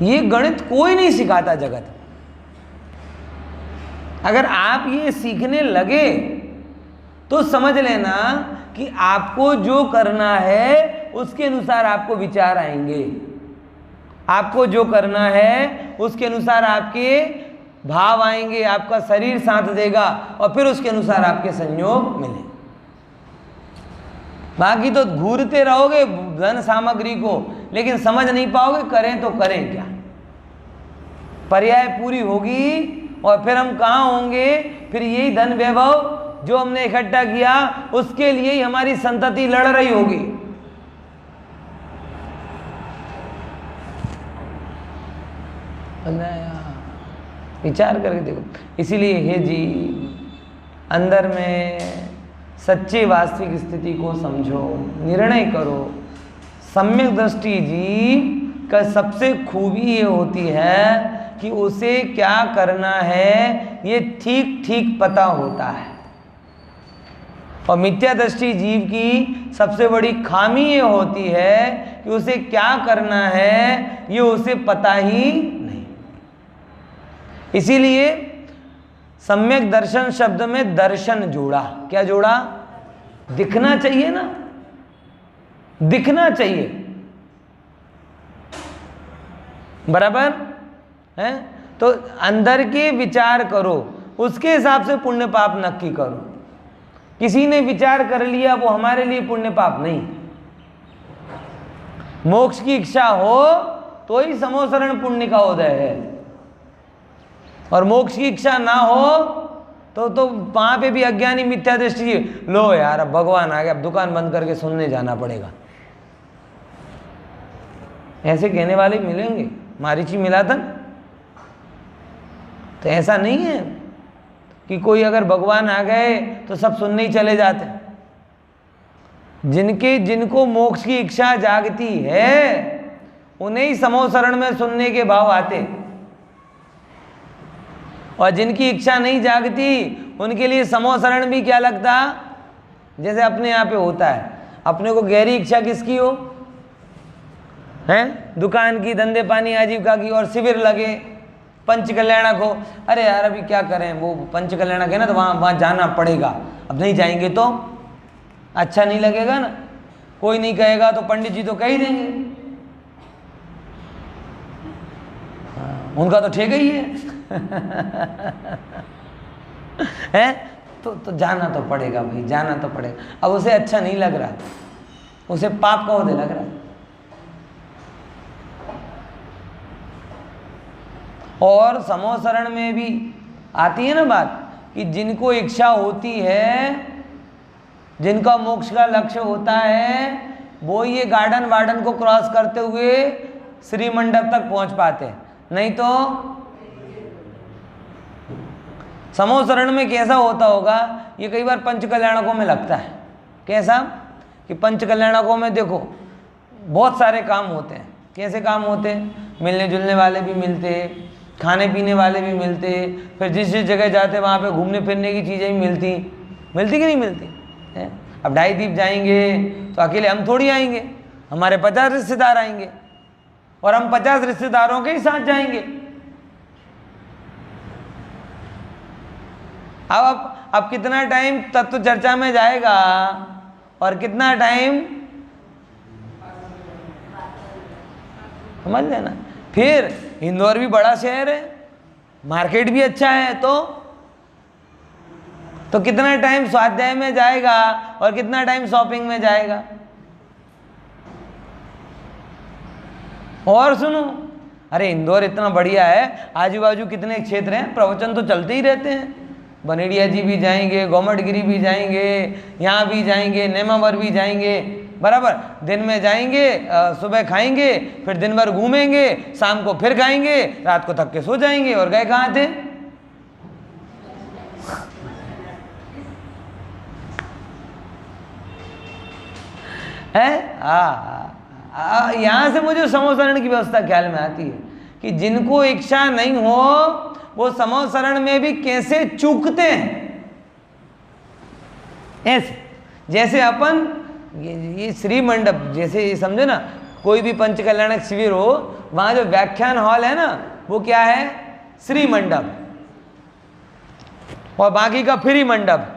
ये गणित कोई नहीं सिखाता जगत। अगर आप ये सीखने लगे तो समझ लेना कि आपको जो करना है उसके अनुसार आपको विचार आएंगे, आपको जो करना है उसके अनुसार आपके भाव आएंगे, आपका शरीर साथ देगा और फिर उसके अनुसार आपके संयोग मिले। बाकी तो घूरते रहोगे धन सामग्री को, लेकिन समझ नहीं पाओगे करें तो करें क्या। पर्याय पूरी होगी और फिर हम कहाँ होंगे? फिर यही धन वैभव जो हमने इकट्ठा किया उसके लिए ही हमारी संतति लड़ रही होगी। विचार करके देखो। इसीलिए हे जी, अंदर में सच्चे वास्तविक स्थिति को समझो, निर्णय करो। सम्यक दृष्टि जी का सबसे खूबी ये होती है कि उसे क्या करना है ये ठीक ठीक पता होता है। और मिथ्या दृष्टि जीव की सबसे बड़ी खामी ये होती है कि उसे क्या करना है ये उसे पता ही नहीं। इसीलिए सम्यक दर्शन शब्द में दर्शन जोड़ा। क्या जोड़ा? दिखना चाहिए ना, दिखना चाहिए, बराबर है। तो अंदर के विचार करो, उसके हिसाब से पुण्य पाप नक्की करो। किसी ने विचार कर लिया वो हमारे लिए पुण्य पाप नहीं। मोक्ष की इच्छा हो तो ही समोसरण पुण्य का उदय है, और मोक्ष की इच्छा ना हो तो वहां पे भी अज्ञानी मिथ्या दृष्टि, लो यार अब भगवान आ गया, अब दुकान बंद करके सुनने जाना पड़ेगा। ऐसे कहने वाले मिलेंगे। मारीची मिला था, तो ऐसा नहीं है कि कोई अगर भगवान आ गए तो सब सुनने ही चले जाते। जिनको मोक्ष की इच्छा जागती है उन्हें ही समोसरण में सुनने के भाव आते, और जिनकी इच्छा नहीं जागती उनके लिए समोसरण भी क्या लगता, जैसे अपने यहाँ पे होता है। अपने को गहरी इच्छा किसकी हो है, दुकान की, धंधे पानी आजीविका की, और शिविर लगे पंच कल्याणक हो। अरे यार अभी क्या करें, वो पंच कल्याणक है ना, तो वहाँ जाना पड़ेगा, अब नहीं जाएंगे तो अच्छा नहीं लगेगा ना, कोई नहीं कहेगा तो पंडित जी तो कह ही देंगे, उनका तो ठेका ही है तो जाना तो पड़ेगा भाई, जाना तो पड़ेगा। अब उसे अच्छा नहीं लग रहा, उसे पाप का उदय लग रहा है। और समोसरण में भी आती है ना बात कि जिनको इच्छा होती है, जिनका मोक्ष का लक्ष्य होता है, वो ये गार्डन वार्डन को क्रॉस करते हुए श्री मंडप तक पहुंच पाते हैं, नहीं तो समोसरण में कैसा होता होगा, ये कई बार पंच कल्याणकों में लगता है। कैसा कि पंच कल्याणकों में देखो बहुत सारे काम होते हैं। कैसे काम होते हैं? मिलने जुलने वाले भी मिलते, खाने पीने वाले भी मिलते, फिर जिस जिस जगह जाते वहाँ पे घूमने फिरने की चीज़ें भी मिलती कि नहीं मिलती है? अब ढाई दीप जाएंगे तो अकेले हम थोड़ी आएंगे, हमारे 50 रिश्तेदार आएंगे, और हम 50 रिश्तेदारों के ही साथ जाएंगे। अब कितना टाइम तत्व चर्चा में जाएगा और कितना टाइम समझ लेना। फिर इंदौर भी बड़ा शहर है, मार्केट भी अच्छा है, तो कितना टाइम स्वाध्याय में जाएगा और कितना टाइम शॉपिंग में जाएगा। और सुनो, अरे इंदौर इतना बढ़िया है, आजू बाजू कितने क्षेत्र हैं, प्रवचन तो चलते ही रहते हैं। बनेड़िया जी भी जाएंगे, गोमटगिरी भी जाएंगे, यहाँ भी जाएंगे, नेमावर भी जाएंगे, बराबर। दिन में जाएंगे, सुबह खाएंगे, फिर दिन भर घूमेंगे, शाम को फिर खाएंगे, रात को थक के सो जाएंगे। और गए कहाँ थे? यहाँ से मुझे समोसरण की व्यवस्था ख्याल में आती है कि जिनको इच्छा नहीं हो वो समोसरण में भी कैसे चूकते हैं। ऐसे जैसे अपन ये श्री मंडप, जैसे समझे ना, कोई भी पंच कल्याणक शिविर हो, वहां जो व्याख्यान हॉल है ना, वो क्या है? श्री मंडप, और बाकी का फ्री मंडप।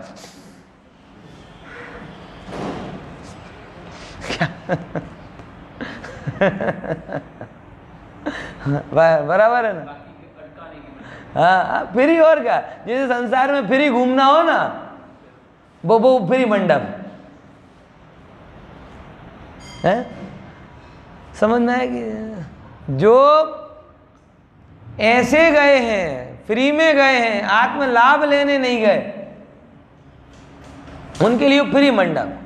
बराबर है ना? हाँ, फ्री। और क्या, जैसे संसार में फ्री घूमना हो ना, वो फ्री मंडप है। समझ में आया कि जो ऐसे गए हैं, फ्री में गए हैं, आत्म लाभ लेने नहीं गए, उनके लिए फ्री मंडप।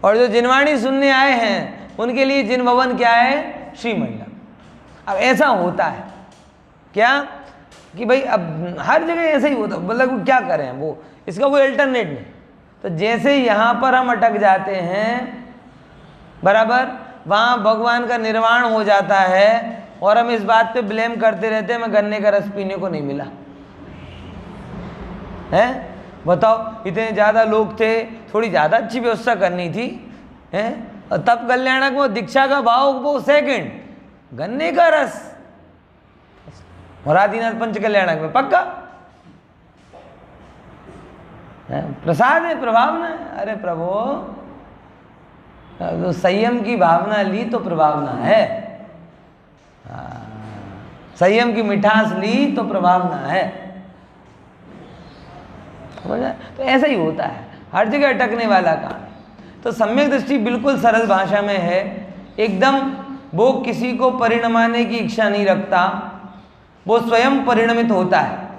और जो जिनवाणी सुनने आए हैं उनके लिए जिन भवन क्या है? श्री मंडप। अब ऐसा होता है क्या कि भाई अब हर जगह ऐसे ही होता, मतलब क्या करें, वो इसका कोई अल्टरनेट नहीं। तो जैसे यहाँ पर हम अटक जाते हैं, बराबर, वहाँ भगवान का निर्वाण हो जाता है, और हम इस बात पे ब्लेम करते रहते हैं मैं गन्ने का रस पीने को नहीं मिला। हैं? बताओ, इतने ज़्यादा लोग थे, थोड़ी ज़्यादा अच्छी व्यवस्था करनी थी, हैं? और तब कल्याणक में दीक्षा का भाव वो सेकंड, गन्ने का रस और आदिनाथ पंच कल्याणक में पक्का प्रसाद है, प्रभावना है। अरे प्रभु, तो संयम की भावना ली तो प्रभावना है, संयम की मिठास ली तो प्रभावना है। तो ऐसा ही होता है, हर जगह अटकने वाला काम। तो सम्यक दृष्टि बिल्कुल सरल भाषा में है एकदम। वो किसी को परिणमाने की इच्छा नहीं रखता, वो स्वयं परिणमित होता है।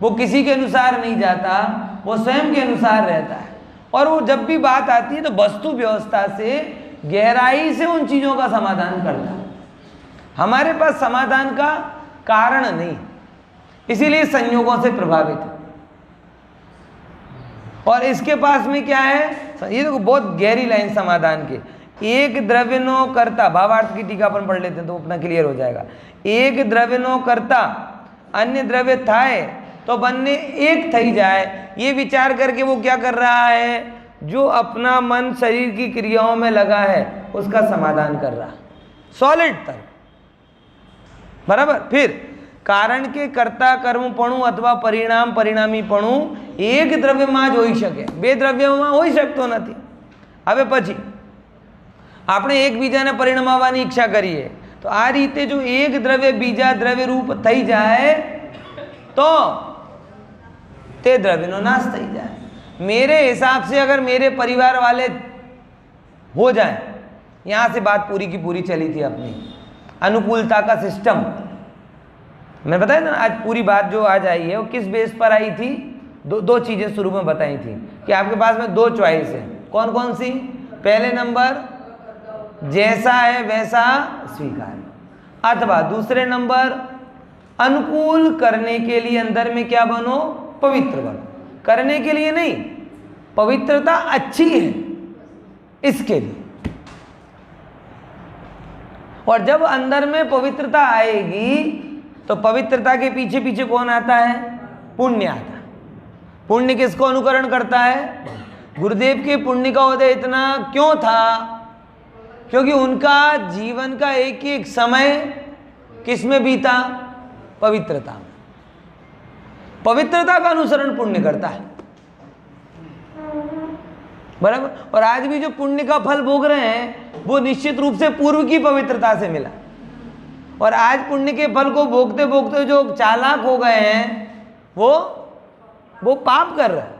वो किसी के अनुसार नहीं जाता, वो स्वयं के अनुसार रहता है। और वो जब भी बात आती है तो वस्तु व्यवस्था से गहराई से उन चीज़ों का समाधान करता है। हमारे पास समाधान का कारण नहीं, इसीलिए संयोगों से प्रभावित है। और इसके पास में क्या है, ये देखो बहुत गहरी लाइन समाधान के। एक द्रव्यनो कर्ता, भावार्थ की टीका अपन पढ़ लेते हैं तो अपना क्लियर हो जाएगा। एक द्रव्यनो कर्ता अन्य द्रव्य थाए तो बनने एक थई जाए, ये विचार करके वो क्या कर रहा है, जो अपना मन शरीर की क्रियाओं में लगा है उसका समाधान कर रहा, सॉलिड तर्क, बराबर। फिर कारण के कर्ता कर्मपणु अथवा परिणाम परिणामीपणु एक દ્રવ્યમાં જ હોઈ શકે, બે દ્રવ્યોમાં હોઈ શકતો નથી। હવે પછી આપણે એકબીજાને પરિણમાવવાની ઈચ્છા કરીએ તો આ રીતે જો એક દ્રવ્ય બીજા દ્રવ્ય રૂપ થઈ જાય તો તે દ્રવ્યનો નાશ થઈ જાય। मेरे हिसाब से अगर मेरे परिवार वाले हो जाए, यहाँ से बात पूरी की पूरी चली थी अपनी अनुकूलता का सिस्टम। मैं बताया ना आज पूरी बात जो आज आई है वो किस बेस पर आई थी, दो चीज़ें शुरू में बताई थी कि आपके पास में दो चॉइस है। कौन कौन सी? पहले नंबर जैसा है वैसा स्वीकार, अथवा दूसरे नंबर अनुकूल करने के लिए अंदर में क्या बनो, पवित्र बनो। करने के लिए नहीं, पवित्रता अच्छी है इसके लिए। और जब अंदर में पवित्रता आएगी तो पवित्रता के पीछे पीछे कौन आता है? पुण्य आता है। पुण्य किसको अनुकरण करता है? गुरुदेव के पुण्य का उदय इतना क्यों था? क्योंकि उनका जीवन का एक एक समय किसमें बीता? पवित्रता में। पवित्रता का अनुसरण पुण्य करता है, बराबर। और आज भी जो पुण्य का फल भोग रहे हैं वो निश्चित रूप से पूर्व की पवित्रता से मिला। और आज पुण्य के फल को भोगते भोगते जो चालाक हो गए हैं वो पाप कर रहे हैं।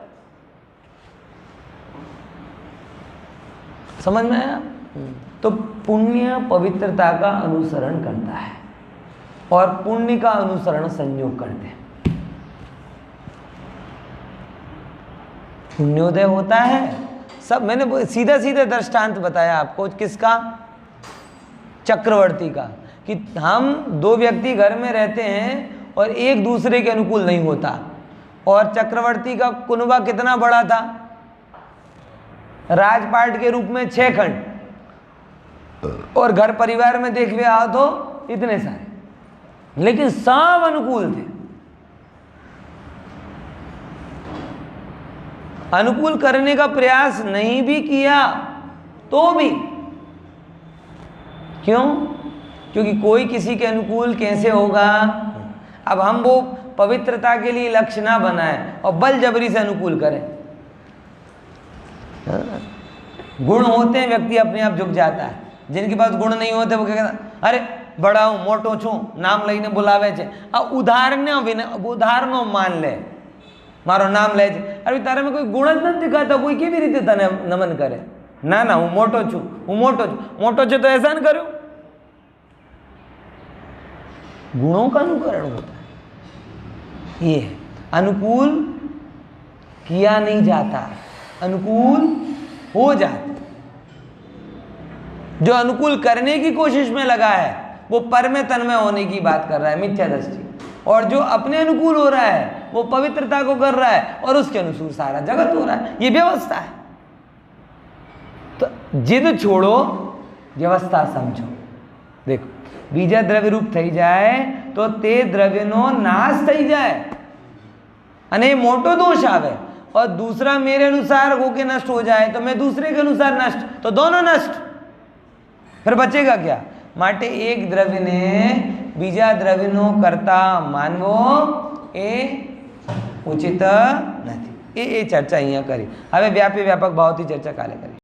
समझ में आया? तो पुण्य पवित्रता का अनुसरण करता है और पुण्य का अनुसरण संयोग करते हैं। पुण्योदय होता है सब। मैंने सीधा सीधा दृष्टांत बताया आपको, किसका? चक्रवर्ती का, कि हम दो व्यक्ति घर में रहते हैं और एक दूसरे के अनुकूल नहीं होता। और चक्रवर्ती का कुनबा कितना बड़ा था? राजपाट के रूप में 6 खंड, और घर परिवार में देखने आओ तो इतने सारे, लेकिन सब अनुकूल थे। अनुकूल करने का प्रयास नहीं भी किया तो भी, क्यों? क्योंकि कोई किसी के अनुकूल कैसे होगा? अब हम वो पवित्रता के लिए लक्ष्य ना बनाए और बल जबरी से अनुकूल करें। गुण होते हैं, व्यक्ति अपने आप झुक जाता है। जिनके पास गुण नहीं होते वो क्या कहता, अरे बड़ा हूँ, मोटो छू, नाम लईने बोलावे छे। उदाहरणों मान ले, मारो नाम ले छे। अरे तारे में कोई गुण ज नहीं दिखाता, कोई केवी रीते तने नमन करे? ना ना, हूँ मोटो छू, हूँ मोटो छू। मोटो छे तो ऐसा न करो। गुणों का अनुकरण होता है। ये अनुकूल किया नहीं जाता, अनुकूल हो जाता। जो अनुकूल करने की कोशिश में लगा है वो पर में तन्मय होने की बात कर रहा है, मिथ्या दृष्टि। और जो अपने अनुकूल हो रहा है वो पवित्रता को कर रहा है और उसके अनुसार सारा जगत हो रहा है। ये व्यवस्था है। तो जिद छोड़ो, व्यवस्था समझो। देखो, बीजा द्रव्य रूप थई जाए तो ते द्रव्यनो नाश थई जाए। અને એ મોટો દોષ આવે और दूसरा मेरे अनुसार होके नष्ट हो जाए तो मैं दूसरे के अनुसार नष्ट, तो दोनों नष्ट, फिर बचेगा क्या? માટે એક દ્રવ્યને બીજા દ્રવ્યનો કરતા માનવો એ ઉચિત નથી. એ ચર્ચા અહીંયા કરી. હવે વ્યાપક ભાવથી ચર્ચા કાલે કરી.